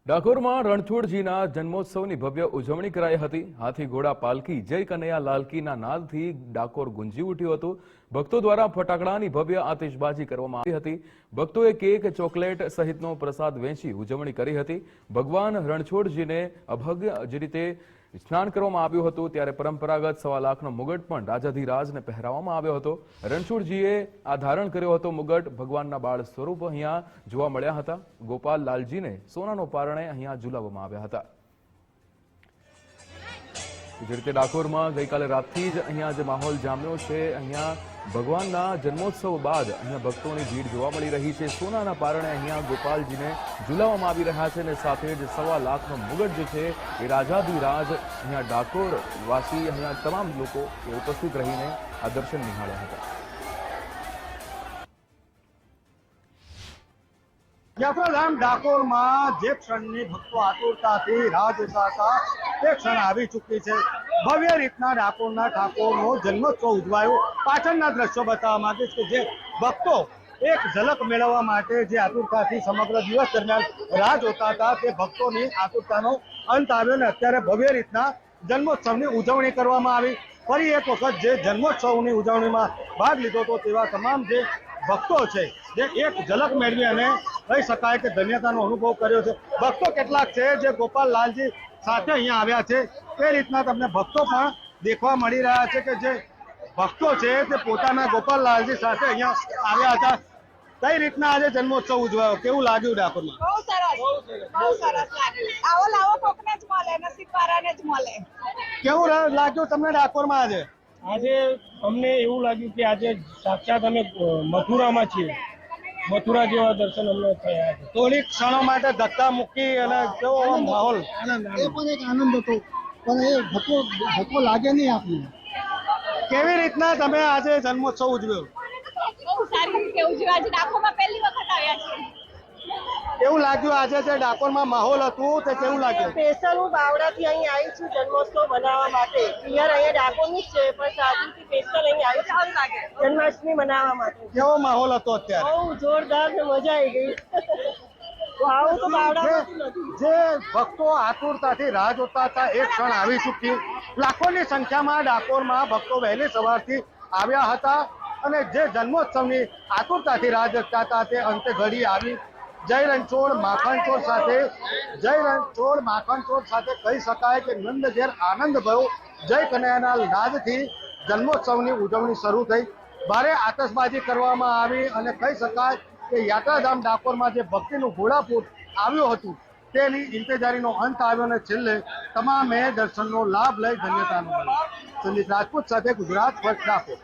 ડાકોરમાં રણછોડજીના જન્મોત્સવની ભવ્ય ઉજવણી કરાઈ હતી। હાથી ઘોડા પાલકી જય કનૈયા લાલકીના નાદથી ડાકોર ગુંજી ઉઠ્યું હતું। ભક્તો દ્વારા ફટાકડાની ભવ્ય આતિશબાજી કરવામાં આવી હતી। ભક્તોએ કેક, ચોકલેટ સહિતનો પ્રસાદ વહેંચી ઉજવણી કરી હતી। ભગવાન રણછોડજીને અભવ્ય જ રીતે સ્નાન કરવામાં આવ્યું હતું, ત્યારે પરંપરાગત 1.25 લાખનો મુગટ પણ રાજાધિરાજને પહેરાવવામાં આવ્યો હતો। રણછોડજીએ આ ધારણ કર્યો હતો મુગટ। ભગવાનના બાળ સ્વરૂપ અહીંયા જોવા મળ્યા હતા। ગોપાલ લાલજીને સોનાનો પારણે અહીંયા ઝુલાવવામાં આવ્યા હતા। જે રીતે ડાકોરમાં ગઈકાલે રાતથી જ અહીંયા જે માહોલ જામ્યો છે, અહીંયા ભગવાનના જન્મોત્સવ બાદ અહીંયા ભક્તોની ભીડ જોવા મળી રહી છે। સોનાના પારણે અહીંયા ગોપાલજીને ઝુલાવવામાં આવી રહ્યા છે અને સાથે જ 1.25 લાખનો મુગટ જે છે એ રાજાધિરાજ અહીંયા ડાકોર વાસી અહીંયા તમામ લોકો ઉપસ્થિત રહીને આ દર્શન નિહાળ્યા હતા। યાત્રાધામ ડાકોરમાં જે ક્ષણની ભક્તો આતુરતાથી રાહ જોતા હતા તે ક્ષણ આવી ચૂકી છે। ભવ્ય રીતના ડાકોરના ઠાકોરનો જન્મોત્સવ ઉજવાયો। પાછળના દ્રશ્યો બતાવવા માંગીશ કે જે ભક્તો એક ઝલક મેળવવા માટે જે આતુરતાથી સમગ્ર દિવસ દરમિયાન રાહ જોતા હતા તે ભક્તોની આતુરતાનો અંત આવ્યો અને અત્યારે ભવ્ય રીતના જન્મોત્સવની ઉજવણી કરવામાં આવી। ફરી એક વખત જે જન્મોત્સવની ઉજવણીમાં ભાગ લીધો હતો તેવા તમામ જે ભક્તો છે જે એક ઝલક મેળવી અને કહી શકાય કે ધન્યતાનો અનુભવ કર્યો છે। ભક્તો કેટલાક છે જે ગોપાલ લાલજી સાથે અહીંયા આવ્યા છે તે રીતના તમને ભક્તો પણ દેખવા મળી રહ્યા છે કે જે ભક્તો છે તે પોતાના ગોપાલ લાલજી સાથે અહીંયા આવ્યા હતા। કઈ રીતના આજે જન્મોત્સવ ઉજવાયો, કેવું લાગ્યું ડાકોરમાં? બહુ સરસ લાગ્યું। આવો લાવો કોકને જ મળે, નસીબવાળાને જ મળે। કેવું લાગ્યું તમને ડાકોરમાં આજે? આજે અમને એવું લાગ્યું કે આજે સાક્ષાત અમે મથુરામાં છીએ। મથુરા જેવા દર્શન અમને થયા છે। થોડીક ક્ષણો માટે ધક્કા મૂકી અને કેવો માહોલ? એ પણ એક આનંદ હતો, પણ એ ધક્કો લાગે નહીં આપને। કેવી રીતના તમે આજે જન્મોત્સવ ઉજવ્યો? બહુ સારી રીતે ઉજવ્યો। આજે ડાકોરમાં પહેલી વખત આવ્યા છીએ। કેવું લાગ્યું આજે જે ડાકોરમાં માહોલ હતું તે કેવું લાગ્યું? સ્પેશિયલ હું બાવડાથી અહીં આવી છું જન્મોત્સવ બનાવવા માટે। પિયર અહીંયા ડાકોરની જ છે, પણ સાસુથી સ્પેશિયલ અહીં આવી છું જન્માષ્ટમી મનાવવા માટે। કેવો માહોલ હતો અત્યારે? બહુ જોરદાર ને મજા આવી ગઈ। આવું તો બાવડામાંથી નથી। જે ભક્તો આતુરતાથી રાહ જોતા હતા એક ક્ષણ આવી ચૂકી। લાખોની સંખ્યામાં ડાકોરમાં ભક્તો વહેલી સવારથી આવ્યા હતા અને જે જન્મોત્સવની આતુરતાથી રાહ જોતા હતા તે અંતે ઘડી આવી। જય રણછોડ માખણચોર સાથે કહી શકાય કે નંદ ઘેર આનંદ ભયો। જય કનૈયાના નાદથી જન્મોત્સવની ઉજવણી શરૂ થઈ। ભારે આતશબાજી કરવામાં આવી અને કહી શકાય કે યાત્રાધામ ડાકોરમાં જે ભક્તિનું ઘોડાપૂર આવ્યું હતું તેની ઇંતજારીનો અંત આવ્યો અને છેલ્લે તમામે દર્શનનો લાભ લઈ ધન્યતાનો મળ્યો। સંદીપ રાજપૂત સાથે ગુજરાત ફર્સ્ટ ડાકોર।